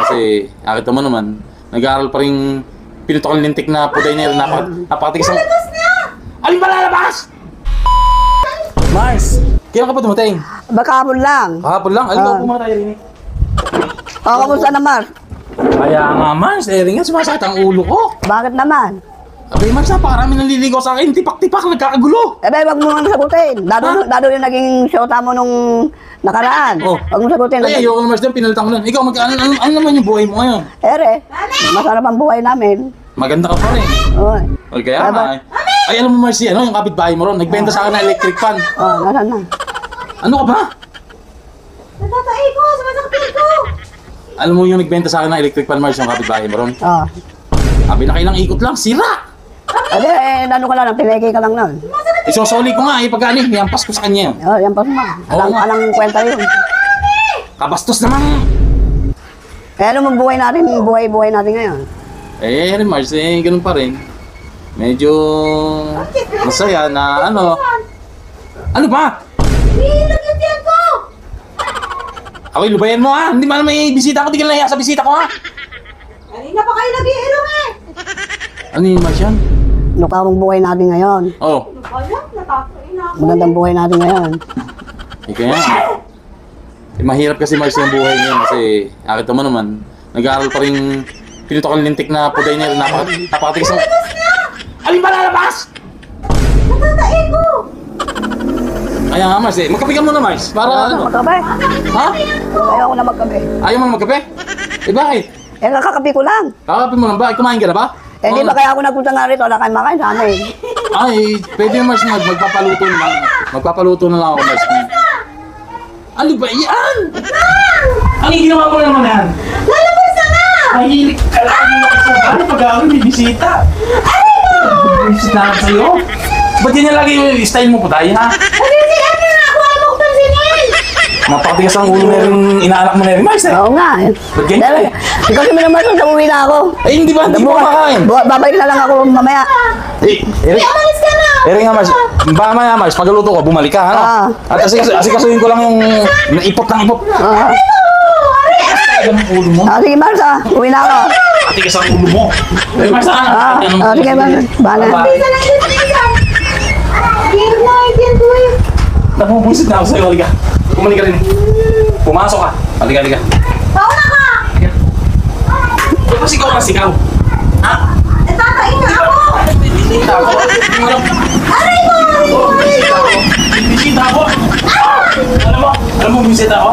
kasi nakita mo naman, nag-aaral pa rin pinutokal lintik na puday na yun. Napakatigas ang... Alin ba lalabas? Mars, kailan ka pa dumating? Bakapon lang. Kahapon lang? Alin ba pumunta tayo rin eh? Kamusta naman? Kaya nga Mars, rin nga sumasakit ang ulo ko. Bakit naman? Abay Mars, napakarami naliligaw sa akin. Tipak-tipak, nagkakagulo. Wag mo nang sagutin. Dado yung naging shota mo nung nakaraan. Wag mo sagutin. Ay, ayoko na Mars doon, pinalitan ko lang. Ikaw, ano naman yung buhay mo ngayon? Masarap ang buhay namin. Maganda ka pa rin. Oy. Okay, kaya nga eh. Ay, alam mo Mars, yung kapitbahay mo ron, nagbenta sa akin ng electric fan. Nasaan na? Ano ka ba? Natatay ko, sumasakit ko. Alam mo yung nagbenta sa akin ng electric fan Mars, yung kapitbahay mo ron? Sabi na kailang ikot lang, sira! Ano ka lang, pinigay ka lang nun. Isosoli ko nga pag ano, yampas ko sa kanya yun. Yan pa mo. Alang kwenta yun. Kabastos naman! Ano mo buhay natin ngayon? Mars, ganun pa rin. Medyo masaya na ano. Ano ba? Nilagyan ko. Ako'y lubayan mo ha! Hindi man may bisita ko, di ka nahiya sa bisita ko ha! Kanina pa kayo nag-iirong eh. Ano yun Mars yan? Ano ka mong buhay natin ngayon? Ano kaya? Natakain na ako. Magandang buhay natin ngayon. Kaya mahirap kasi Mars yung buhay niya kasi nakita mo naman, nag-aaral pa rin pinutokal lintik na puday na yun. Napakatigas ang... Alin ba lalabas? Natatay ko. Kaya nga Mars magkape ka muna Mars, para ano? Magkape? Ha? Ayaw ko na magkape. Ayaw mo na magkape? Bakit? Kakakape ko lang. Kakapin mo lang ba? Kumain ka na ba? Di ba kaya ako nagpunta nga rito, wala kayong makain sa amin. Ay, pwede Mars magpapaluto na lang. Magpapaluto na lang ako Mars. Ano ba yan? Ang ginawa mo naman yan? Lalabas na nga. Mahilig ka lang sa bahay pag ako may bisita. May bisita ako sa'yo. Ba't yan lagi yung style mo po tayo ha? Pansinin na nga ako. Ayaw mo ko pansinin. Napakatigas ang ulo na rin inaalak mo na rin Mars Oo nga. Ba't ganyan? Ikaw si Minamas, uwi na ako. Hindi ba? Hindi mo makakain. Babalik na lang ako mamaya. Umalis ka na. Pero nga Mars, mamaya Mars, pagluto ko, bumalik ka ha? At asikasuhin ko lang yung ipot ng ipot. Ang ulo mo. Sige Mars uwi na ako. Matigas ang ulo mo. Mars Sige Mars, bahala. Bisa lang dito isa. Game na, yan ko eh. Napubusit na ako sa'yo, halika. Bumalik ka rin. Pumasok ka. Halika. Pauna ka. Kasi ikaw kasi ikaw. Ha? Natatay na ako. Bisita ako. Aray ko. Bisita ako. Alam mo, bisita ako.